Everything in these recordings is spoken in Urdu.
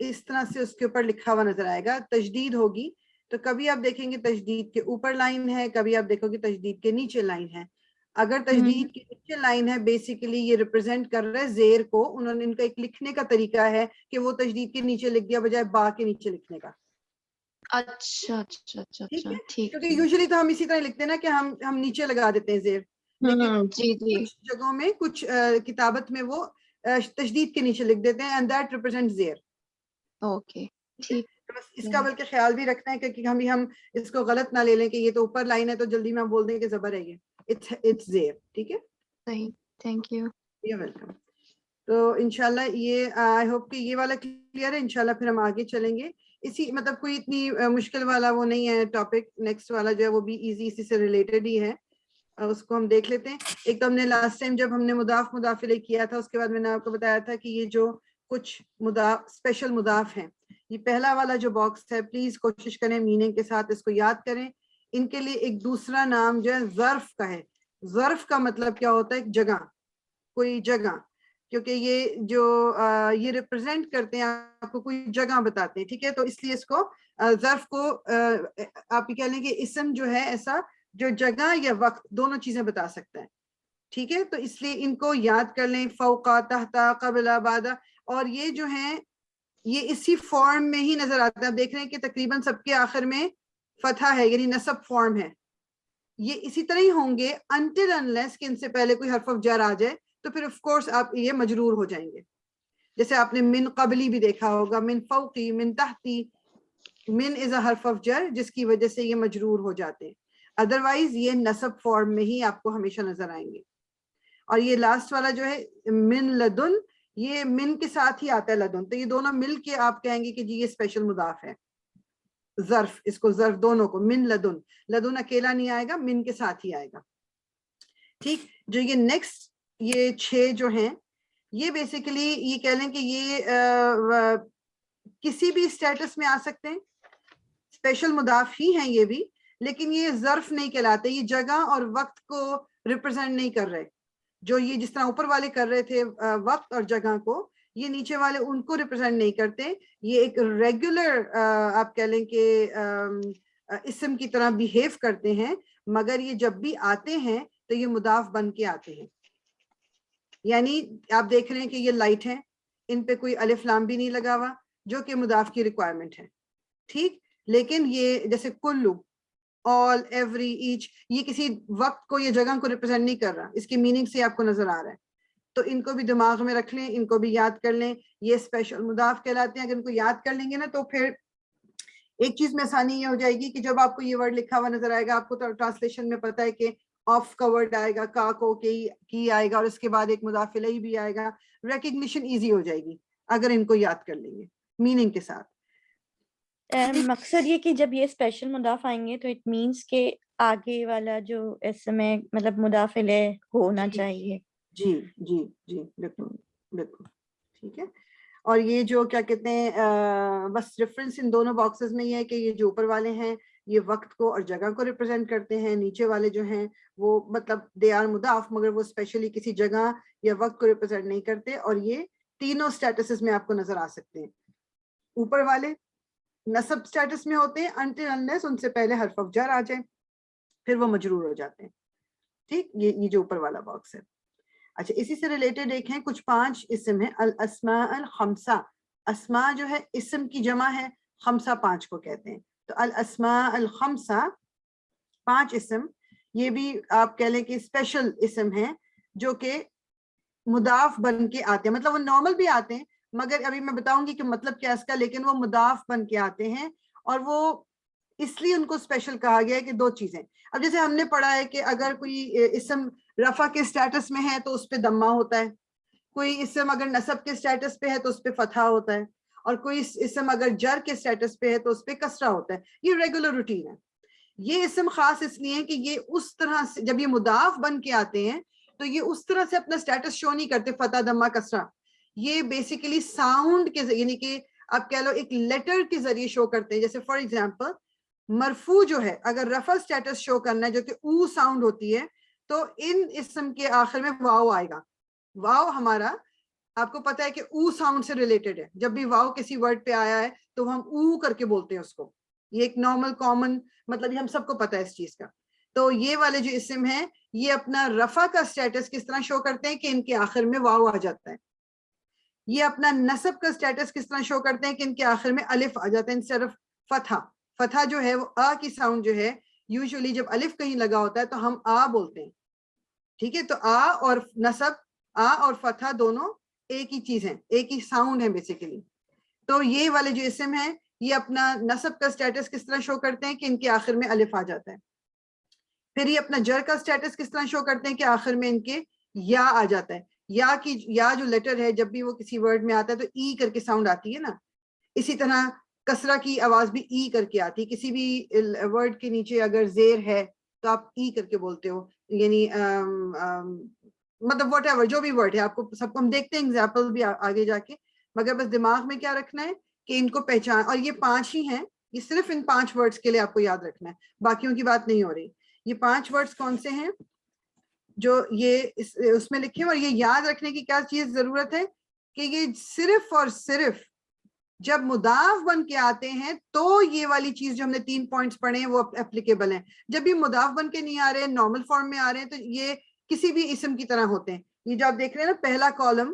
اس طرح سے اس کے اوپر لکھا ہوا نظر آئے گا. تجدید ہوگی تو کبھی آپ دیکھیں گے تجدید کے اوپر لائن ہے, کبھی آپ دیکھو گے تجدید کے نیچے لائن ہے. اگر تجدید کے نیچے لائن ہے بیسیکلی یہ ریپرزینٹ کر رہا ہے زیر کو. انہوں نے ان کا ایک لکھنے کا طریقہ ہے کہ وہ تجدید کے نیچے لکھ دیا بجائے با کے نیچے لکھنے کا. اچھا اچھا اچھا ٹھیک اچھا ہے, ٹھیک. کیونکہ یوزلی تو ہم اسی طرح لکھتے ہیں نا کہ ہم نیچے لگا دیتے ہیں زیر, لیکن جی جی کچھ جگہوں میں کچھ کتابت میں وہ تجدید کے نیچے لکھ دیتے ہیں اینڈ دیٹ ریپرزینٹ زیر. اوکے ٹھیک. بس اس کا بلکہ خیال بھی رکھنا ہے کہ ہم اس کو غلط نہ لے لیں کہ یہ تو اوپر لائن ہے تو جلدی میں ہم بول دیں کہ زبر ہے, یہ اٹس زیر. ٹھیک ہے, صحیح. Thank you. You welcome. تو انشاءاللہ یہ آئی ہوپ کہ یہ والا کلیئر ہے. انشاءاللہ پھر ہم آگے چلیں گے. اسی مطلب کوئی اتنی مشکل والا وہ نہیں ہے ٹاپک. نیکسٹ والا جو ہے وہ بھی ایزی اسی سے ریلیٹڈ ہی ہے, اس کو ہم دیکھ لیتے ہیں. ایک تو ہم نے لاسٹ ٹائم جب ہم نے مضاف مضاف الیہ کیا تھا اس کے بعد میں نے آپ کو بتایا تھا کہ یہ جو کچھ مضاف اسپیشل مضاف ہیں, یہ پہلا والا جو باکس ہے پلیز کوشش کریں میننگ کے ساتھ اس کو یاد کریں. ان کے لیے ایک دوسرا نام جو ہے ظرف کا ہے. ظرف کا مطلب کیا ہوتا ہے؟ ایک جگہ, کوئی جگہ, کیونکہ یہ جو یہ ریپرزینٹ کرتے ہیں آپ کو کوئی جگہ بتاتے ہیں. ٹھیک ہے, تو اس لیے اس کو ظرف کو آپ یہ کہہ لیں کہ اسم جو ہے ایسا جو جگہ یا وقت دونوں چیزیں بتا سکتا ہے. ٹھیک ہے, تو اس لیے ان کو یاد کر لیں. فوقا, تحتا, قبلا, بعدا, اور یہ جو ہیں یہ اسی فارم میں ہی نظر آتا ہے. آپ دیکھ رہے ہیں کہ تقریباً سب کے آخر میں فتح ہے یعنی نصب فارم ہے. یہ اسی طرح ہی ہوں گے until unless کہ ان سے پہلے کوئی حرف آف جر آ جائے تو پھر آف کورس آپ یہ مجرور ہو جائیں گے. جیسے آپ نے من قبلی بھی دیکھا ہوگا, من فوقی, من تحتی. من از اے حرف آف جر جس کی وجہ سے یہ مجرور ہو جاتے ہیں. ادروائز یہ نصب فارم میں ہی آپ کو ہمیشہ نظر آئیں گے. اور یہ لاسٹ والا جو ہے من لدن, یہ من کے ساتھ ہی آتا ہے لدن, تو یہ دونوں مل کے آپ کہیں گے کہ جی یہ اسپیشل مضاف ہے. ظرف, اس کو ظرف دونوں کو من لدن, لدن اکیلا نہیں آئے گا, من کے ساتھ ہی آئے گا. ٹھیک, جو یہ نیکسٹ یہ 6 جو ہیں یہ بیسیکلی یہ کہہ لیں کہ یہ کسی بھی اسٹیٹس میں آ سکتے ہیں, اسپیشل مضاف ہی ہیں یہ بھی, لیکن یہ ظرف نہیں کہلاتے. یہ جگہ اور وقت کو ریپرزینٹ نہیں کر رہے. جو یہ جس طرح اوپر والے کر رہے تھے وقت اور جگہ کو, یہ نیچے والے ان کو ریپرزینٹ نہیں کرتے. یہ ایک ریگولر آپ کہہ لیں کہ اسم کی طرح بیہیو کرتے ہیں, مگر یہ جب بھی آتے ہیں تو یہ مضاف بن کے آتے ہیں. یعنی آپ دیکھ رہے ہیں کہ یہ لائٹ ہیں, ان پہ کوئی الف لام بھی نہیں لگا ہوا جو کہ مضاف کی ریکوائرمنٹ ہے. ٹھیک, لیکن یہ جیسے کلو, all, every, each, یہ کسی وقت کو یہ جگہ کو ریپرزینٹ نہیں کر رہا. اس کی میننگ سے آپ کو نظر آ رہا ہے, تو ان کو بھی دماغ میں رکھ لیں, ان کو بھی یاد کر لیں. یہ اسپیشل مضاف کہلاتے ہیں. اگر ان کو یاد کر لیں گے نا تو پھر ایک چیز میں آسانی یہ ہو جائے گی کہ جب آپ کو یہ ورڈ لکھا ہوا نظر آئے گا, آپ کو ٹرانسلیشن میں پتہ ہے کہ آف کا ورڈ آئے گا, کا کو کی آئے گا, اور اس کے بعد ایک مضاف الیہ بھی آئے گا. ریکگنیشن ایزی ہو جائے گی اگر ان کو یاد کر لیں گے میننگ کے ساتھ. مقصد یہ کہ جب یہ اسپیشل مضاف آئیں گے تو اٹ مینس کہ آگے والا جو اسم ہے مطلب مضاف الیہ ہونا چاہیے. جی جی جی بالکل بالکل ٹھیک ہے. اور یہ جو کیا کہتے ہیں بس ریفرنس ان دونوں باکسز میں یہ ہے کہ یہ جو اوپر والے ہیں یہ وقت کو اور جگہ کو ریپرزینٹ کرتے ہیں. نیچے والے جو ہیں وہ مطلب دے آر مضاف مگر وہ اسپیشلی کسی جگہ یا وقت کو ریپرزینٹ نہیں کرتے. اور یہ تینوں اسٹیٹسز میں آپ کو نظر آ سکتے ہیں. اوپر والے نصب اسٹیٹس میں ہوتے ہیں until unless ان سے پہلے حرف آف جر آ جائے, پھر وہ مجرور ہو جاتے ہیں. ٹھیک, یہ جو اوپر والا باکس ہے. اچھا, اسی سے ریلیٹڈ ایک ہیں کچھ 5 اسم ہیں الاسماء الخمسہ. اسماء جو ہے اسم کی جمع ہے, خمسہ 5 کو کہتے ہیں. تو الاسماء الخمسہ 5 اسم, یہ بھی آپ کہہ لیں کہ اسپیشل اسم ہیں جو کہ مضاف بن کے آتے ہیں. مطلب وہ نارمل بھی آتے ہیں مگر ابھی میں بتاؤں گی کہ مطلب کیا اس کا, لیکن وہ مضاف بن کے آتے ہیں. اور وہ اس لیے ان کو اسپیشل کہا گیا ہے کہ 2 چیزیں. اب جیسے ہم نے پڑھا ہے کہ اگر کوئی اسم رفع کے سٹیٹس میں ہے تو اس پہ دمہ ہوتا ہے, کوئی اسم اگر نصب کے سٹیٹس پہ ہے تو اس پہ فتحہ ہوتا ہے, اور کوئی اسم اگر جر کے سٹیٹس پہ ہے تو اس پہ کسرہ ہوتا ہے. یہ ریگولر روٹین ہے. یہ اسم خاص اس لیے کہ یہ اس طرح سے جب یہ مضاف بن کے آتے ہیں تو یہ اس طرح سے اپنا سٹیٹس شو نہیں کرتے فتح دمہ کسرہ. یہ بیسیکلی ساؤنڈ کے یعنی کہ آپ کہہ لو ایک لیٹر کے ذریعے شو کرتے ہیں. جیسے فار ایگزامپل مرفوع جو ہے اگر رفع سٹیٹس شو کرنا ہے جو کہ او ساؤنڈ ہوتی ہے تو ان اسم کے آخر میں واو آئے گا. واو ہمارا آپ کو پتا ہے کہ او ساؤنڈ سے ریلیٹڈ ہے. جب بھی واؤ کسی ورڈ پہ آیا ہے تو ہم او کر کے بولتے ہیں اس کو. یہ ایک نارمل کامن مطلب ہم سب کو پتا ہے اس چیز کا. تو یہ والے جو اسم ہیں یہ اپنا رفع کا سٹیٹس کس طرح شو کرتے ہیں کہ ان کے آخر میں واو آ جاتا ہے. یہ اپنا نصب کا سٹیٹس کس طرح شو کرتے ہیں کہ ان کے آخر میں الف آ جاتا ہے انسٹیڈ آف فتحہ. فتحہ جو ہے وہ آ کی ساؤنڈ جو ہے یوزلی جب الف کہیں لگا ہوتا ہے تو ہم آ بولتے ہیں. ٹھیک ہے, تو آ اور نصب, آ اور فتحہ دونوں ایک ہی چیز ہیں, ایک ہی ساؤنڈ ہے بیسیکلی. تو یہ والے جو اسم ہیں یہ اپنا نصب کا سٹیٹس کس طرح شو کرتے ہیں کہ ان کے آخر میں الف آ جاتا ہے. پھر یہ اپنا جر کا سٹیٹس کس طرح شو کرتے ہیں کہ آخر میں ان کے یا آ جاتا ہے. یا جو لیٹر ہے جب بھی وہ کسی ورڈ میں آتا ہے تو ای کر کے ساؤنڈ آتی ہے نا. اسی طرح کسرہ کی آواز بھی ای کر کے آتی ہے. کسی بھی ورڈ کے نیچے اگر زیر ہے تو آپ ای کر کے بولتے ہو, یعنی مطلب واٹ ایور جو بھی ورڈ ہے آپ کو سب کو ہم دیکھتے ہیں ایگزامپل بھی آگے جا کے, مگر بس دماغ میں کیا رکھنا ہے کہ ان کو پہچان, اور یہ 5 ہی ہیں, یہ صرف ان 5 ورڈز کے لیے آپ کو یاد رکھنا ہے, باقیوں کی بات نہیں ہو رہی. یہ 5 ورڈز کون سے ہیں جو یہ اس میں لکھے, اور یہ یاد رکھنے کی کیا چیز ضرورت ہے کہ یہ صرف اور صرف جب مضاف بن کے آتے ہیں تو یہ والی چیز جو ہم نے 3 پوائنٹس پڑھے ہیں وہ اپلیکیبل ہیں. جب یہ مضاف بن کے نہیں آ رہے, نارمل فارم میں آ رہے ہیں, تو یہ کسی بھی اسم کی طرح ہوتے ہیں. یہ جو آپ دیکھ رہے ہیں نا پہلا کالم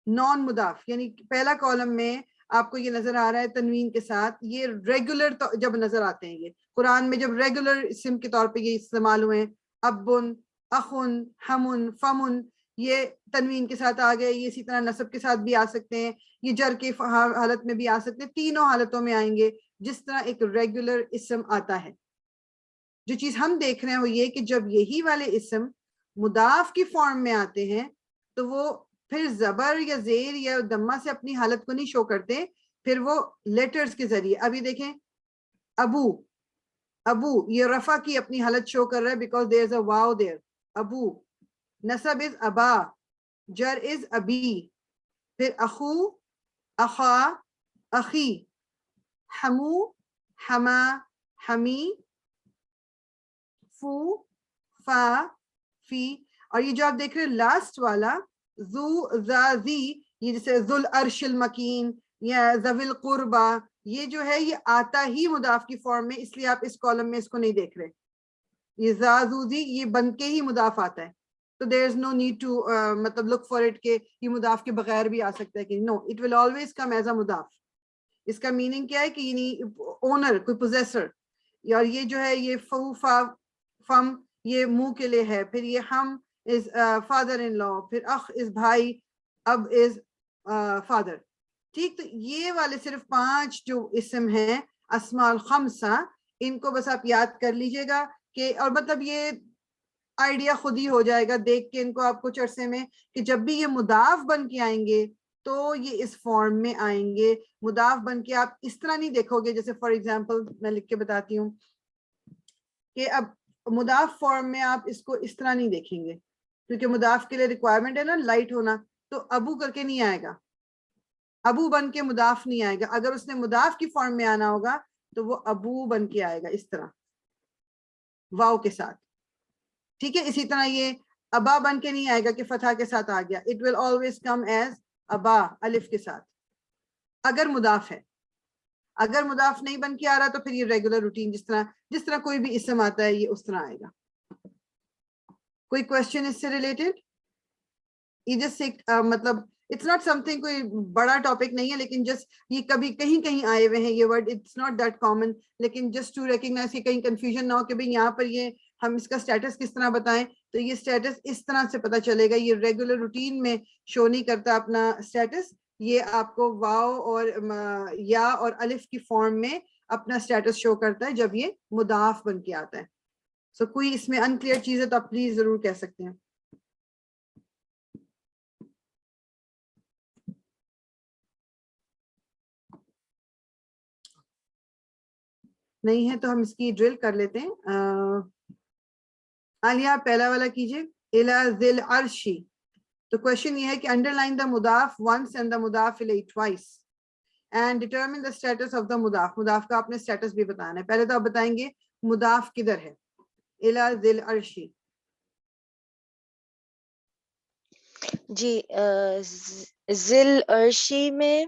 نان مضاف, یعنی پہلا کالم میں آپ کو یہ نظر آ رہا ہے تنوین کے ساتھ, یہ ریگولر جب نظر آتے ہیں, یہ قرآن میں جب ریگولر اسم کے طور پہ یہ استعمال ہوئے ہیں, ابن, اخن, ہمن, فمن, یہ تنوین کے ساتھ آ گئے. یہ اسی طرح نصب کے ساتھ بھی آ سکتے ہیں, یہ جر کے حالت میں بھی آ سکتے ہیں, تینوں حالتوں میں آئیں گے جس طرح ایک ریگولر اسم آتا ہے. جو چیز ہم دیکھ رہے ہیں وہ یہ کہ جب یہی والے اسم مضاف کی فارم میں آتے ہیں تو وہ پھر زبر یا زیر یا دمہ سے اپنی حالت کو نہیں شو کرتے, پھر وہ لیٹرز کے ذریعے. ابھی دیکھیں ابو, ابو یہ رفع کی اپنی حالت شو کر رہا ہے بیکاز دیر از اے واو دیر. ابو, نصب از ابا, جر از ابی, پھر اخو, اخا, اخی, حمو, حما, حمی, فو, فا, فی. اور یہ جو آپ دیکھ رہے ہیں لاسٹ والا ذو, ذا, ذی, یہ جیسے ذو العرش المکین یا ذوی القربہ, یہ جو ہے یہ آتا ہی مضاف کی فارم میں, اس لیے آپ اس کالم میں اس کو نہیں دیکھ رہے. یہ ذا, ذو, ذی یہ بن کے ہی مضاف آتا ہے, تو دیر از نو نیڈ ٹو مطلب لک فار اٹ کہ یہ مضاف کے بغیر بھی آ سکتا ہے کہ no, it will always come as a مضاف. اس کا میننگ کیا ہے کہ یعنی اونر, کوئی پوزیسر. اور یہ جو ہے یہ فو, فا, فم یہ منہ کے لیے ہے, پھر یہ ہم از فادر ان لا, پھر اخ از بھائی, اب از فادر. ٹھیک, تو یہ والے صرف 5 جو اسم ہیں اسماء الخمسہ, ان کو بس آپ یاد کر لیجئے گا کہ, اور مطلب یہ آئیڈیا خود ہی ہو جائے گا دیکھ کے ان کو آپ کچھ عرصے میں کہ جب بھی یہ مضاف بن کے آئیں گے تو یہ اس فارم میں آئیں گے. مضاف بن کے آپ اس طرح نہیں دیکھو گے, جیسے فار ایگزامپل میں لکھ کے بتاتی ہوں کہ اب مضاف فارم میں آپ اس کو اس طرح نہیں دیکھیں گے کیونکہ مضاف کے لیے ریکوائرمنٹ ہے نا لائٹ ہونا, تو ابو کر کے نہیں آئے گا, ابو بن کے مضاف نہیں آئے گا. اگر اس نے مضاف کی فارم میں آنا ہوگا تو وہ ابو بن کے آئے گا اس طرح واو کے ساتھ. ٹھیک ہے, اسی طرح یہ ابا بن کے نہیں آئے گا کہ فتح کے ساتھ آ گیا, it will always come as ابا الف کے ساتھ اگر مضاف ہے. اگر مضاف نہیں بن کے آ رہا تو پھر یہ ریگولر روٹین جس طرح کوئی بھی اسم آتا ہے یہ اس طرح آئے گا. کوئی کوشچن اس سے ریلیٹڈ؟ یہ جس سے مطلب اٹس ناٹ سم تھنگ, کوئی بڑا ٹاپک نہیں ہے, لیکن جسٹ یہ کبھی کہیں کہیں آئے ہوئے ہیں یہ word, it's not that common, لیکن جسٹ ٹو ریکگنائز کہ کہیں کنفیوژن نہ ہو کہ بھئی یہاں پر یہ ہم اس کا سٹیٹس کس طرح بتائیں. تو یہ سٹیٹس اس طرح سے پتہ چلے گا, یہ ریگولر روٹین میں شو نہیں کرتا اپنا سٹیٹس, یہ آپ کو واو اور یا اور الف کی فارم میں اپنا سٹیٹس شو کرتا ہے جب یہ مضاف بن کے آتا ہے. سو کوئی اس میں انکلیئر چیز ہے تو آپ پلیز ضرور کہہ سکتے ہیں. نہیں ہے تو ہم اس کی ڈرل کر لیتے ہیں. عالیہ پہلا والا کیجئے, الی ذی العرش. تو کوشچن یہ ہے کہ انڈر لائن دا مضاف ونس اینڈ دا مضاف الیہ twice and determine the status of the مضاف. مضاف کا آپ نے اسٹیٹس بھی بتانا ہے. پہلے تو آپ بتائیں گے مضاف کدھر ہے, الی ذی العرش. جی ذل عرشی میں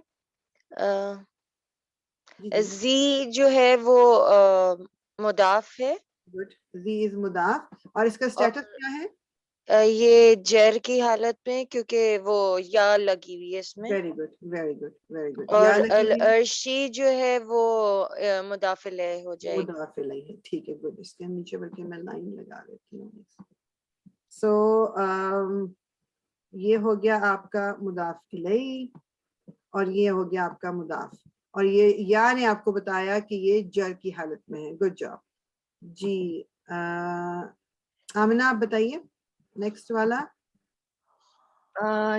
زی جو ہے وہ مضاف ہے. گڈ. زی از مضاف اور اس کا سٹیٹس کیا ہے؟ یہ جر کی حالت میں کیونکہ وہ یا لگی ہوئی ہے اس میں. Very good very good very good. اور یا لگی ہوئی ہے، العرشی جو ہے وہ مضاف الیہ ہو جائے گی. مضاف الیہ ہے. ٹھیک ہے گڈ. اس کے نیچے بلکہ میں لائن لگا دیتی ہوں. سو یہ ہو گیا آپ کا مضاف الیہ اور یہ ہو گیا آپ کا مضاف، اور یہ یا نے آپ کو بتایا کہ یہ جر کی حالت میں ہے. Good job. جی آمنہ آپ بتائیے نیکسٹ والا.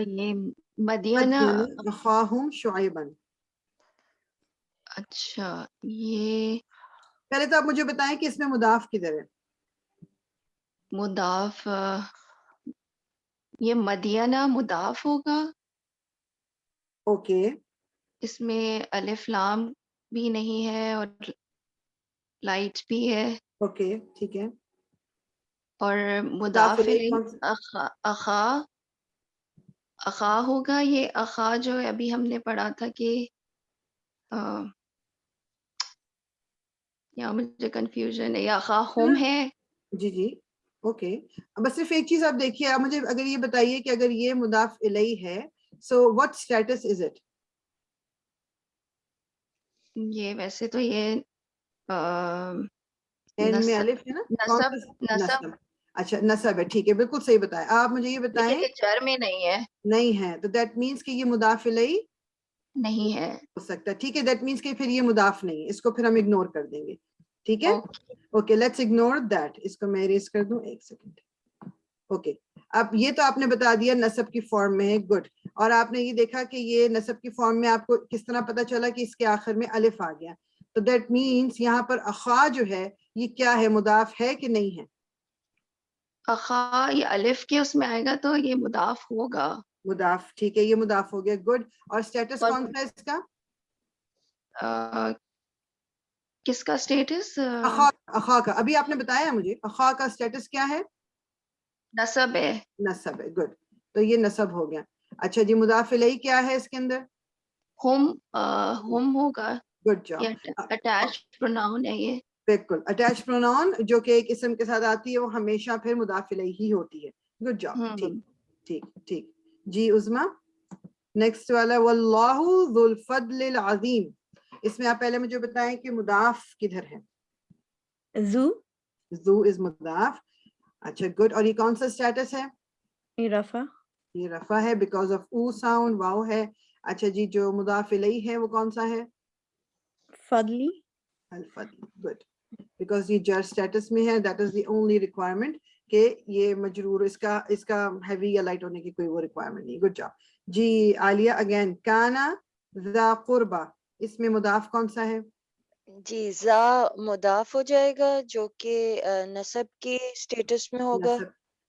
یہ مدینہ. اخاہم شعیبا. اچھا یہ پہلے تو آپ مجھے بتائیں کہ اس میں مضاف کدھر ہے؟ مضاف یہ مدینہ مضاف ہوگا. اوکے. اس میں الف لام بھی نہیں ہے اور لائٹ بھی ہے اوکے ٹھیک ہے. اور مضاف مضاف الیہ کون الیہ اخا ہوگا. یہ اخا جو ہے ابھی ہم نے پڑھا تھا کہ یا مجھے کنفیوژن ہے، یا اخا ہم ہے. جی جی اوکے. بس صرف ایک چیز آپ دیکھیے، آپ مجھے اگر یہ بتائیے کہ اگر یہ مضاف الیہ ہے سو what status is it؟ یہ ویسے تو یہ این میں نصب الف ہے نا؟ کون نصب سا؟ نصب نصب. اچھا نصب ہے. ٹھیک ہے بالکل صحیح بتایا. آپ مجھے یہ لیکن بتائیں. یہ جر میں نہیں ہے. نہیں ہے تو دیٹ مینس کہ یہ مضاف الیہ نہیں ہے. ہو سکتا ہے. ٹھیک ہے دیٹ مینس کہ پھر یہ مضاف نہیں ہے، اس کو پھر ہم اگنور کر دیں گے. ٹھیک ہے اوکے لیٹس اگنور دیٹ. اس کو میں اریز کر دوں. ایک سیکنڈ. اوکے اب یہ تو آپ نے بتا دیا نصب کی فارم میں ہے. گڈ. اور آپ نے یہ دیکھا کہ یہ نصب کی فارم میں آپ کو کس طرح پتا چلا کہ اس کے آخر میں الف آ گیا. تو دیٹ مینس یہاں پر اخا جو ہے یہ کیا ہے، مضاف ہے کہ نہیں ہے؟ اخا یہ الف کے اس میں آئے گا تو یہ مضاف ہوگا. مضاف. ٹھیک ہے یہ مضاف ہو گیا. گڈ. اور سٹیٹس اور کون سا ہے اس کا؟ کس کا اسٹیٹس؟ اخا. اخا کا ابھی آپ نے بتایا مجھے. اخا کا سٹیٹس کیا ہے؟ نصب ہے. نصب ہے. گڈ. تو یہ نصب ہو گیا. اچھا جی مضاف الیہ کیا ہے اس کے اندر؟ ہم ہوگا. Good job. یہ اٹیچ پروناؤن ہے. یہ بالکل اٹیچ پروناؤن جو کہ ایک اسم کے ساتھ آتی ہے وہ ہمیشہ پھر مضاف الیہ ہی ہوتی ہے. Good job. ٹھیک ٹھیک ٹھیک. جی عظما نیکسٹ والا واللہ ذو الفضل العظیم. اس میں آپ پہلے مجھے بتائیں کہ مضاف کدھر ہے؟ زو. ذو از مضاف. اچھا گڈ. اور یہ کون سا سٹیٹس ہے؟ یہ رفع. یہ رفع ہے بیکاز آف او ساؤنڈ. واو ہے. اچھا جی جو مضاف الیہ ہے وہ کون سا ہے؟ فضلی. الفضل. گڈ. بیکاز یہ جر سٹیٹس میں ہے. That is the only requirement کہ یہ مجرور اس کا ہیوی یا لائٹ ہونے کی کوئی وہ ریکوائرمنٹ نہیں. Good job. جی عالیہ اگین کانا ذا قربا. اس میں مضاف کون سا ہے؟ جی زا مضاف ہو جائے گا جو کہ نصب کے اسٹیٹس میں ہوگا.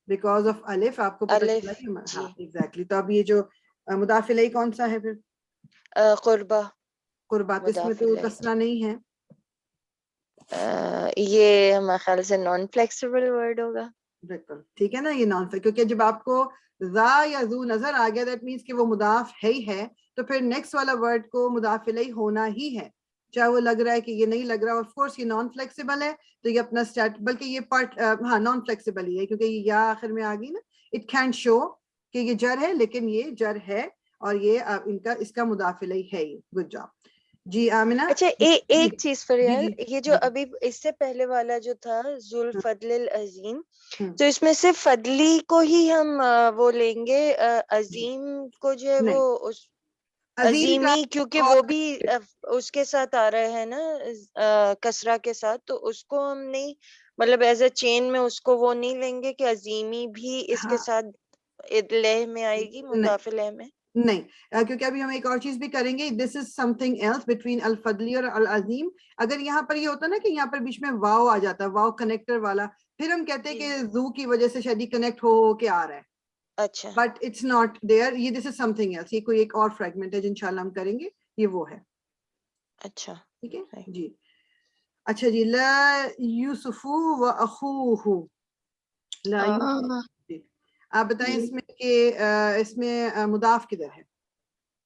بیکاز آف الف. آپ کو پتہ الف. چلا کہ جی ہاں ایگزیکٹلی. تو اب یہ جو مضاف الیہ کون سا ہے پھر؟ قربہ قربات. اس میں مضاف تو الیہ. کسرہ نہیں ہے. یہ ہمارے خیال سے نان فلیکسیبل ورڈ ہوگا. بالکل ٹھیک ہے نا. یہ نان کیونکہ جب آپ کو ذا یا ذو نظر آ گیا دیٹ مینس کہ وہ مضاف ہے ہی ہے تو پھر نیکسٹ والا ورڈ کو مضاف الیہ ہونا ہی ہے چاہے وہ لگ رہا ہے کہ یہ نہیں لگ رہا. آف کورس یہ نان فلیکسیبل ہے تو یہ اپنا اسٹارٹ بلکہ یہ پارٹ ہاں نان فلیکسیبل ہی ہے کیونکہ یہ یا آخر میں آ گئی نا. اٹ کین شو کہ یہ جر ہے لیکن یہ جر ہے اور یہ ان کا اس کا مضاف الیہ ہے. Good job. جی آمنہ. اچھا ایک چیز فریال, یہ جو جی ابھی اس سے پہلے والا جو تھا ذو الفضل العظیم, ہم، تو اس میں سے فضلی کو ہی ہم وہ لیں گے, عظیم کو جو ہے وہ نہیں عظیم کا عظیمی, کیونکہ وہ بھی اس کے ساتھ آ رہا ہے نا کسرہ کے ساتھ, تو اس کو ہم نہیں مطلب ایز اے چین میں اس کو وہ نہیں لیں گے کہ عظیمی بھی اس کے ساتھ لہ میں آئے گی, مضاف لہ میں نہیں کیونکہ ابھی ہم ایک اور چیز بھی کریں گے. دس از سم تھنگ ایلس بٹوین الفضلی اور العظیم. اگر یہاں پر یہ ہوتا نا کہ یہاں پر بیچ میں واو آ جاتا ہے, واو کنیکٹر والا, پھر ہم کہتے ہیں کہ زو کی وجہ سے شاید کنیکٹ ہو کے آ رہا ہے. اچھا بٹ اٹس ناٹ دیئر. یہ دس از سم تھنگ ایلس. یہ کوئی ایک اور فریگمنٹ ہے جو انشاءاللہ ہم کریں گے. یہ وہ ہے. اچھا ٹھیک ہے جی. اچھا جی لا یوسف و اخوہ. لا یوسف. آپ بتائیں اس میں کہ اس میں مضاف کدھر ہے؟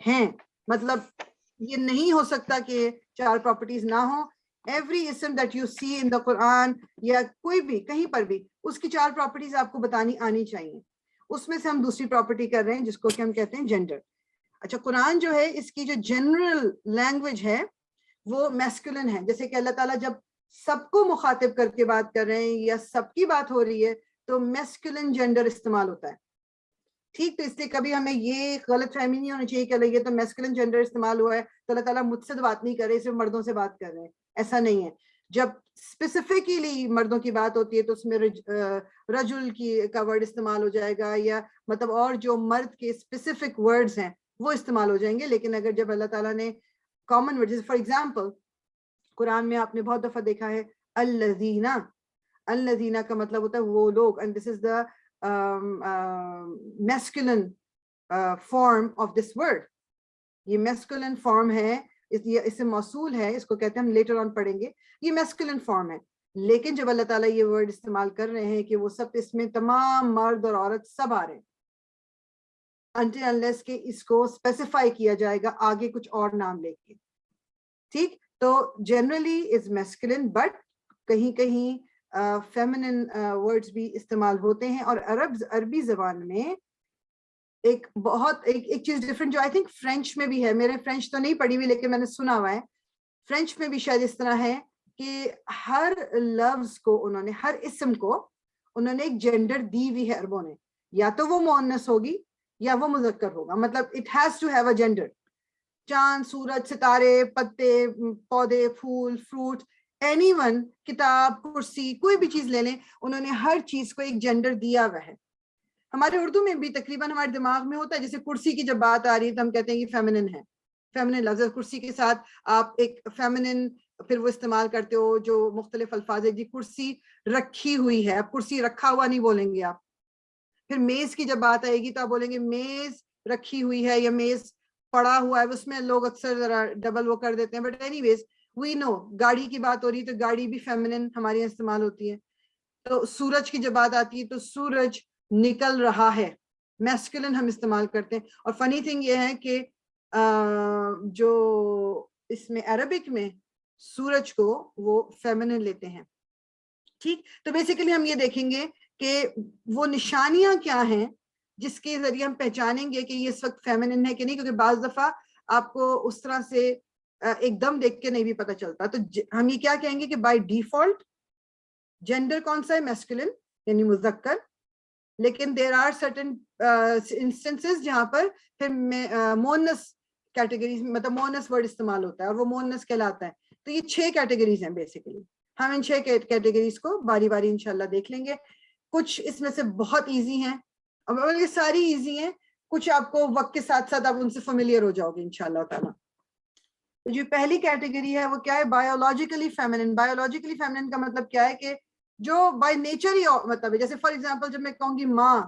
ہیں. مطلب یہ نہیں ہو سکتا کہ 4 پراپرٹیز نہ ہوں. ایوری اسم دیٹ یو سی ان دا قرآن یا کوئی بھی کہیں پر بھی اس کی 4 پراپرٹیز آپ کو بتانی آنی چاہیے. اس میں سے ہم دوسری پراپرٹی کر رہے ہیں جس کو کہ ہم کہتے ہیں جینڈر. اچھا قرآن جو ہے اس کی جو جنرل لینگویج ہے وہ میسکولن ہے. جیسے کہ اللہ تعالیٰ جب سب کو مخاطب کر کے بات کر رہے ہیں یا سب کی بات ہو رہی ہے تو میسکولن جینڈر استعمال ہوتا ہے. ٹھیک, تو اس لیے کبھی ہمیں یہ غلط فہمی نہیں ہونی چاہیے کہ یہ تو میسکولن جینڈر استعمال ہوا ہے تو اللہ تعالیٰ مجھ سے بات نہیں کر رہے, صرف مردوں سے بات کر رہے ہیں. ایسا نہیں ہے. جب اسپیسیفکلی مردوں کی بات ہوتی ہے تو اس میں رجل کا ورڈ استعمال ہو جائے گا, یا مطلب اور جو مرد کے اسپیسیفک ورڈز ہیں وہ استعمال ہو جائیں گے. لیکن اگر جب اللہ تعالیٰ نے کامن ورڈ, جیسے فار ایگزامپل قرآن میں آپ نے بہت دفعہ دیکھا ہے الذین, الذین کا مطلب ہوتا ہے وہ لوگ, and this is the masculine form of this word. یہ masculine form ہے, یہ اسم موصول ہے, اس کو کہتے ہیں, ہم later on پڑھیں گے, یہ masculine form ہے. لیکن جب اللہ تعالیٰ یہ ورڈ استعمال کر رہے ہیں کہ وہ سب اس میں تمام مرد اور عورت سب آ رہے ہیں, until unless کہ اس کو اسپیسیفائی کیا جائے گا آگے کچھ اور نام لے کے. ٹھیک, تو جنرلی از میسکولن, بٹ کہیں کہیں فیمنن ورڈز بھی استعمال ہوتے ہیں. اور عربی زبان میں ایک بہت ایک چیز ڈفرنٹ جو آئی تھنک فرینچ میں بھی ہے, میرے فرینچ تو نہیں پڑھی ہوئی لیکن میں نے سنا ہوا ہے, فرینچ میں بھی شاید اس طرح ہے کہ ہر لفظ کو انہوں نے, ہر اسم کو انہوں نے ایک جینڈر دی ہوئی ہے عربوں نے, یا تو وہ مؤنث ہوگی یا وہ مذکر ہوگا. مطلب it has to have a gender. چاند, سورج, ستارے, پتے, پودے, پھول, فروٹ, اینی ون, کتاب, کرسی, کوئی بھی چیز لے لیں, انہوں نے ہر چیز کو ایک جینڈر دیا ہوا ہے. ہمارے اردو میں بھی تقریباً ہمارے دماغ میں ہوتا ہے, جیسے کرسی کی جب بات آ رہی ہے تو ہم کہتے ہیں کہ فیمنن ہے, فیمنن لفظ. کرسی کے ساتھ آپ ایک فیمنن پھر وہ استعمال کرتے ہو جو مختلف الفاظ ہے, جی کرسی رکھی ہوئی ہے, اب کرسی رکھا ہوا نہیں بولیں گے آپ. پھر میز کی جب بات آئے گی تو آپ بولیں گے میز رکھی ہوئی ہے یا میز پڑا ہوا ہے. اس میں لوگ اکثر ذرا ڈبل وہ کر دیتے ہیں, بٹ اینی ویز وی نو. گاڑی کی بات ہو رہی ہے تو گاڑی بھی فیمنن ہمارے یہاں استعمال ہوتی ہے. تو سورج کی جب بات آتی ہے تو سورج نکل رہا ہے, میسکولن ہم استعمال کرتے ہیں. اور فنی تھنگ یہ ہے کہ جو اس میں عربک میں سورج کو وہ فیمنن لیتے ہیں. ٹھیک, تو بیسیکلی ہم یہ دیکھیں گے کہ وہ نشانیاں کیا ہیں جس کے ذریعے ہم پہچانیں گے کہ یہ اس وقت فیمنن ہے کہ نہیں, کیونکہ بعض دفعہ آپ کو اس طرح سے ایک دم دیکھ کے نہیں بھی پتہ چلتا. تو ہم یہ کیا کہیں گے کہ بائی ڈیفالٹ جینڈر کون سا ہے, میسکولن یعنی مذکر. لیکن دیر آر سرٹن انسٹنسز جہاں پر پھر مونس کیٹیگریز, مطلب مونس ورڈ استعمال ہوتا ہے اور وہ مونس کہلاتا ہے. تو یہ 6 کیٹیگریز ہیں بیسیکلی. ہم ان 6 کیٹیگریز کو باری باری انشاءاللہ دیکھ لیں گے. کچھ اس میں سے بہت ایزی ہیں, اور یہ ساری ایزی ہیں, کچھ آپ کو وقت کے ساتھ ساتھ آپ ان سے فیملیئر ہو جاؤ گے انشاءاللہ تعالیٰ. تو جو پہلی کیٹیگری ہے وہ کیا ہے, بایولوجیکلی فیمنن. بایولوجیکلی فیمنن کا مطلب کیا ہے کہ جو بائی نیچر ہی مطلب ہے, جیسے فار ایگزامپل جب میں کہوں گی ماں,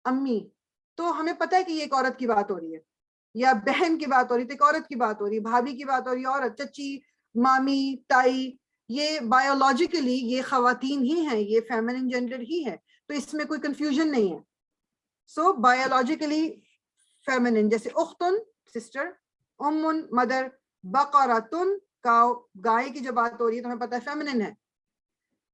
امی, تو ہمیں پتہ ہے کہ یہ ایک عورت کی بات ہو رہی ہے, یا بہن کی بات ہو رہی ہے تو ایک عورت کی بات ہو رہی ہے, بھابھی کی بات ہو رہی ہے عورت, چچی, مامی, تائی, یہ بایولوجیکلی یہ خواتین ہی ہیں, یہ فیمنن جینڈر ہی ہے. تو اس میں کوئی کنفیوژن نہیں ہے. سو بایولوجیکلی فیمنن, جیسے اختن سسٹر, امن مدر, بقراتن کاؤ, گائے کی جو بات ہو رہی ہے تو ہمیں پتہ ہے فیمنن ہے.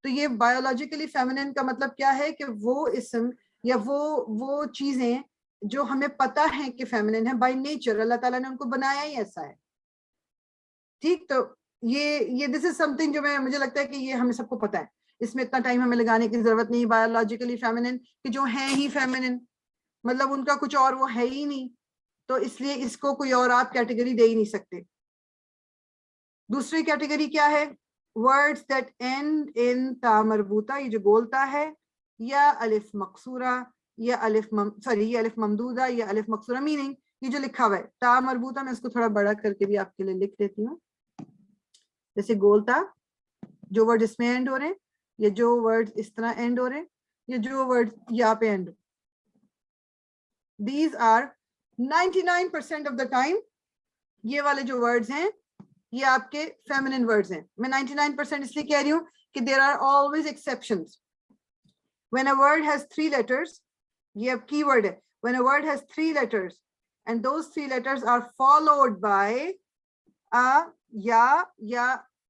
تو یہ بایولوجیکلی فیمنن کا مطلب کیا ہے کہ وہ اسم یا وہ چیزیں جو ہمیں پتہ ہے کہ فیمنن ہے بائی نیچر, اللہ تعالیٰ نے ان کو بنایا ہی ایسا ہے. ٹھیک, تو یہ دس از سم تھنگ جو مجھے لگتا ہے کہ یہ ہمیں سب کو پتہ ہے, اس میں اتنا ٹائم ہمیں لگانے کی ضرورت نہیں. بایولوجیکلی فیمنن کہ جو ہیں ہی فیمنن, مطلب ان کا کچھ اور وہ ہے ہی نہیں, تو اس لیے اس کو کوئی اور آپ کیٹیگری دے ہی نہیں سکتے. دوسری کیٹیگری کیا ہے, words that end in تا مربوطہ, یہ جو بولتا ہے, یا الف مقصورہ, یا الف یہ الف ممدودہ, یا الف مقصورہ. میننگ یہ جو لکھا ہوا ہے تا مربوطہ, میں اس کو تھوڑا بڑا کر کے بھی آپ کے لیے لکھ دیتی ہوں. جیسے گولتا, جو ورڈ اس میں اینڈ ہو رہے ہیں, یا جو ورڈ اس طرح اینڈ ہو رہے ہیں, یا جو ورڈ یہاں پہ and. These are 99% of the time یہ والے جو ورڈز ہیں یہ آپ کے فیمنن ورڈز ہیں. میں 99% اس لیے کہہ رہی ہوں کہ there are always exceptions. When a word has 3 letters, یہ اب کی ورڈ ہے, when a word has 3 letters and those 3 letters are followed by a ya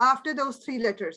after those 3 letters,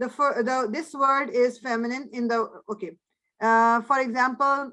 This word is feminine in the, okay, for example,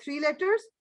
3 letters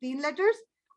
3 letters,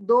2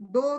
2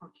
Okay.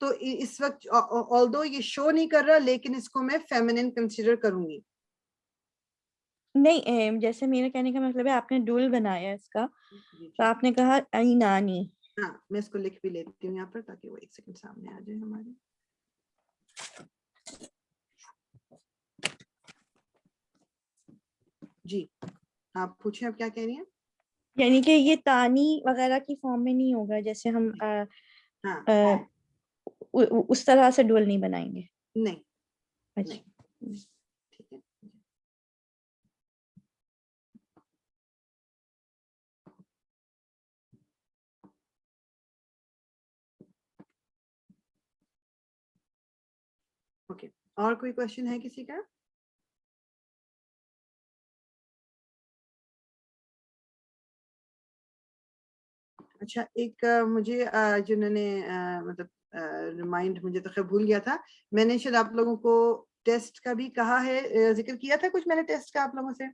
تو اس وقت although یہ شو نہیں کر رہا لیکن اس کو میں فیمنن کنسیڈر کروں گی. نہیں جیسے میرا کہنے کا مطلب ہے آپ نے ڈول بنایا اس کا تو آپ نے کہا اینانی. ہاں میں اس کو لکھ بھی لیتی ہوں یہاں پر تاکہ وہ ایک سیکنڈ سامنے آ جائے ہمارے. جی آپ پوچھیں آپ کیا کہہ رہی ہیں. یعنی کہ یہ تانی وغیرہ کی فارم میں نہیں ہوگا جیسے ہم ہاں اس طرح سے ڈول نہیں بنائیں گے. نہیں اچھا ٹھیک ہے. اوکے اور کوئی کوشچن ہے کسی کا. اچھا ایک مجھے جنہوں نے مطلب ریمائنڈ مجھے تو خیر بھول گیا تھا میں نے شاید آپ لوگوں کو ٹیسٹ کا بھی کہا ہے ذکر کیا تھا کچھ میں نے ٹیسٹ کا آپ لوگوں سے.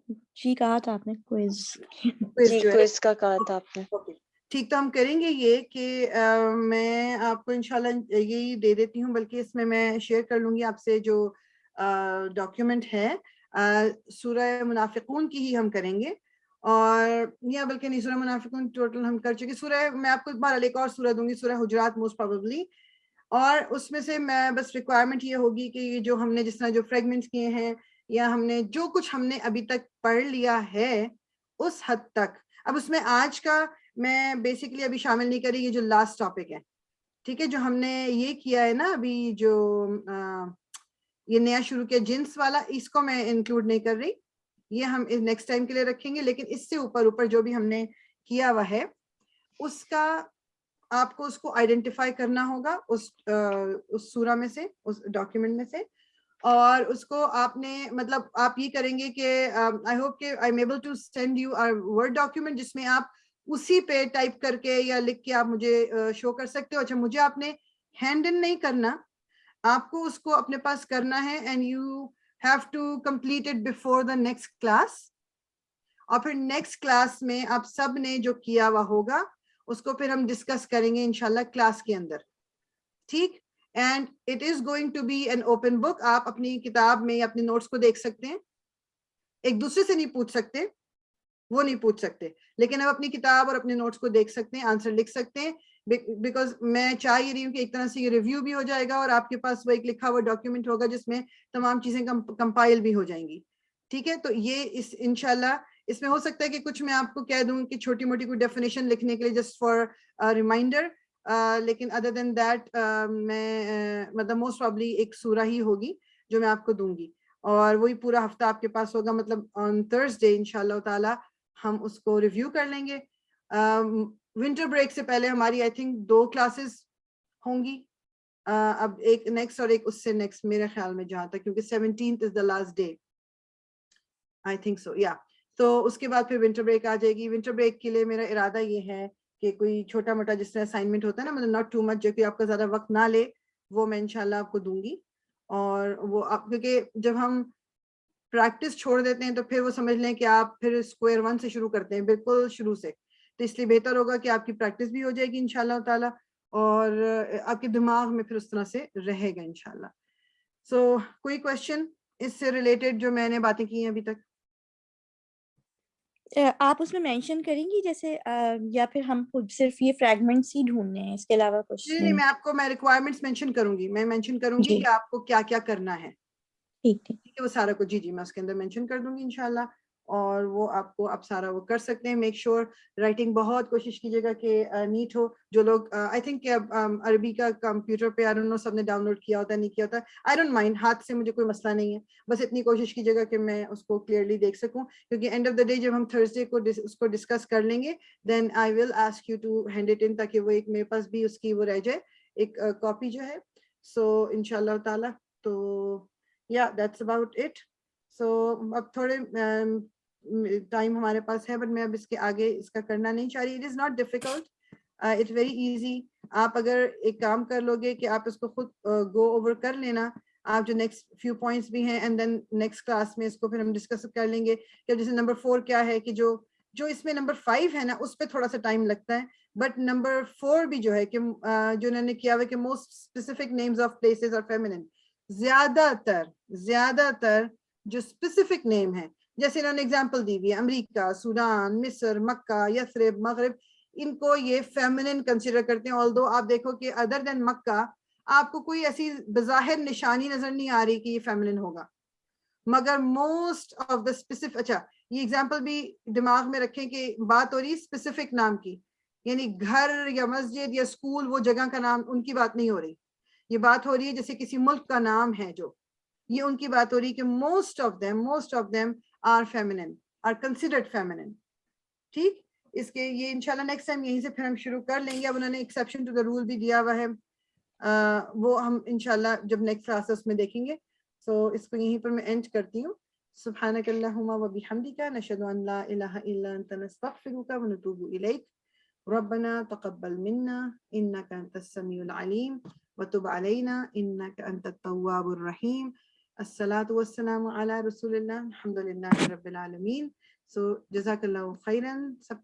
جی کہا تھا آپ نے کوئز. جی کوئز کا کہا تھا آپ نے. ٹھیک تو ہم کریں گے یہ کہ میں آپ کو انشاءاللہ یہی دے دیتی ہوں بلکہ اس میں میں شیئر کر لوں گی آپ سے جو ڈاکیومنٹ ہے سورہ منافقون کی ہی ہم کریں گے اور یا بلکہ نہیں سورہ منافقون ٹوٹل ہم کر چکے. سورہ میں آپ کو بہرحال ایک اور سورہ دوں گی سورہ حجرات موسٹ پروبیبلی اور اس میں سے میں بس ریکوائرمنٹ یہ ہوگی کہ یہ جو ہم نے جس طرح جو فریگمنٹس کیے ہیں یا ہم نے جو کچھ ہم نے ابھی تک پڑھ لیا ہے اس حد تک. اب اس میں آج کا میں بیسیکلی ابھی شامل نہیں کری یہ جو لاسٹ ٹاپک ہے ٹھیک ہے جو ہم نے یہ کیا ہے نا ابھی جو یہ نیا شروع کیا جنس والا اس کو میں انکلوڈ نہیں کر رہی یہ ہم نیکسٹ ٹائم کے لیے رکھیں گے لیکن اس سے اوپر جو بھی ہم نے کیا ہوا ہے اس کا آپ کو اس کو آئیڈینٹیفائی کرنا ہوگا اس سورہ میں سے اس ڈاکیومنٹ میں سے اور اس کو آپ نے مطلب آپ یہ کریں گے کہ آئی ہوپ کہ I am able to send you Word document جس میں آپ اسی پہ ٹائپ کر کے یا لکھ کے آپ مجھے شو کر سکتے ہو. اچھا مجھے آپ نے ہینڈ ان نہیں کرنا آپ کو اس کو اپنے پاس کرنا ہے and you have to complete it before the next class اور پھر نیکسٹ کلاس میں آپ سب نے جو کیا ہوا ہوگا اس کو پھر ہم ڈسکس کریں گے انشاءاللہ کلاس کے اندر ٹھیک. And it is going to be an open book. آپ اپنی کتاب میں اپنے نوٹس کو دیکھ سکتے ہیں ایک دوسرے سے نہیں پوچھ سکتے وہ نہیں پوچھ سکتے لیکن اب اپنی کتاب اور اپنے نوٹس کو دیکھ سکتے ہیں آنسر لکھ سکتے ہیں بیکاز میں چاہ یہ رہی ہوں کہ ایک طرح سے یہ ریویو بھی ہو جائے گا اور آپ کے پاس وہ ایک لکھا ہوا ڈاکیومنٹ ہوگا جس میں تمام چیزیں کمپائل بھی ہو جائیں گی ٹھیک ہے. تو یہ انشاءاللہ اس میں ہو سکتا ہے کہ کچھ میں آپ کو کہہ دوں کہ چھوٹی موٹی کوئی ڈیفینیشن لکھنے کے لیے جسٹ فار ریمائنڈر لیکن ادر دین دیٹ میں مطلب موسٹ پروبلی ایک سورہ ہی ہوگی جو میں آپ کو دوں گی اور وہی پورا ہفتہ آپ کے پاس ہوگا مطلب آن تھرسڈے انشاءاللہ تعالی ہم اس کو ریویو کر لیں گے. ونٹر بریک سے پہلے ہماری آئی تھنک 2 کلاسز ہوں گی اب ایک نیکسٹ اور ایک اس سے نیکسٹ میرے خیال میں جہاں تک کیونکہ 17th is the last day I think so یا تو اس کے بعد پھر ونٹر بریک آ جائے گی. ونٹر بریک کے لیے میرا ارادہ یہ ہے کہ کوئی چھوٹا موٹا جس طرح اسائنمنٹ ہوتا ہے نا مطلب ناٹ ٹو مچ جو کہ آپ کا زیادہ وقت نہ لے وہ میں انشاءاللہ آپ کو دوں گی اور وہ کیونکہ جب ہم پریکٹس چھوڑ دیتے ہیں تو پھر وہ سمجھ لیں کہ آپ پھر اسکوائر 1 سے شروع کرتے ہیں بالکل شروع سے تو اس لیے بہتر ہوگا کہ آپ کی پریکٹس بھی ہو جائے گی انشاءاللہ تعالی اور آپ کے دماغ میں پھر اس طرح سے رہے گا انشاءاللہ. سو کوئی کوشچن اس سے ریلیٹڈ جو میں نے باتیں کی ہیں ابھی تک. آپ اس میں مینشن کریں گی جیسے یا پھر ہم خود صرف یہ فریگمنٹس ہی ڈھونڈنے ہیں اس کے علاوہ کچھ نہیں میں آپ کو میں ریکوائرمنٹس مینشن کروں گی میں مینشن کروں گی جی کہ آپ کو کیا کیا کرنا ہے ٹھیک ٹھیک ٹھیک ہے وہ سارا کچھ جی میں اس کے اندر مینشن کر دوں گی انشاءاللہ اور وہ آپ کو اب سارا وہ کر سکتے ہیں. میک شیور رائٹنگ بہت کوشش کیجیے گا کہ نیٹ ہو. جو لوگ آئی تھنک عربی کا کمپیوٹر پہ آئی ڈونٹ نو سب نے ڈاؤن لوڈ کیا ہوتا ہے نہیں کیا ہوتا آئی ڈونٹ مائنڈ ہاتھ سے مجھے کوئی مسئلہ نہیں ہے بس اتنی کوشش کیجیے گا کہ میں اس کو کلیئرلی دیکھ سکوں کیونکہ اینڈ آف دا ڈے جب ہم تھرسڈے کو اس کو ڈسکس کر لیں گے then I will ask you to hand it in تاکہ وہ ایک میرے پاس بھی اس کی وہ رہ جائے ایک کاپی جو ہے. سو انشاءاللہ تعالی تو یا دیٹس اباؤٹ اٹ. سو اب تھوڑے ٹائم ہمارے پاس ہے بٹ میں اب اس کے آگے اس کا کرنا نہیں چاہ رہی. It is not difficult it's very easy. آپ اگر ایک کام کر لو گے کہ آپ اس کو خود گو اوور کر لینا آپ جو نیکسٹ فیو پوائنٹس بھی ہیں اینڈ دین نیکسٹ کلاس میں اس کو پھر ہم ڈسکس کر لیں گے کہ جیسے نمبر 4 کیا ہے کہ جو اس میں نمبر 5 ہے نا اس پہ تھوڑا سا ٹائم لگتا ہے بٹ نمبر 4 بھی جو ہے کہ جو انہوں نے کیا ہوا کہ most specific names of places اور فیمنن، زیادہ تر جو اسپیسیفک نیم ہے، جیسے انہوں نے اگزامپل دی ہوئی ہے امریکہ، سودان، مصر، مکہ، یثرب، مغرب، ان کو یہ فیمنن کنسیڈر کرتے ہیں. although آپ دیکھو کہ ادر دین مکہ آپ کو کوئی ایسی بظاہر نشانی نظر نہیں آ رہی کہ یہ فیمنن ہوگا، مگر موسٹ آف دا اسپیسیفک، اچھا یہ اگزامپل بھی دماغ میں رکھیں کہ بات ہو رہی ہے اسپیسیفک نام کی، یعنی گھر یا مسجد یا اسکول وہ جگہ کا نام، ان کی بات نہیں ہو رہی. یہ بات ہو رہی ہے جیسے کسی ملک کا نام ہے جو، یہ ان کی بات ہو رہی ہے کہ most of them are feminine, are considered feminine. ٹھیک، اس کے یہ انشاءاللہ نیکسٹ ٹائم یہیں سے پھر ہم شروع کر لیں گے. اب انہوں نے ایکسیپشن ٹو دا رول بھی دیا ہوا ہے، وہ ہم انشاءاللہ جب نیکسٹ کلاس اس میں دیکھیں گے. سو اس کو یہیں پر میں اینڈ کرتی ہوں. سبحانک اللہم و بحمدک، نشہد ان لا الہ الا انت، نستغفرک و نتوب الیک. ربنا تقبل منا انك انت السميع العليم وتب علينا انك انت التواب الرحيم. الصلاة والسلام على رسول اللہ، الحمد للہ رب العالمین. سو جزاک اللہ خیرا سب کا.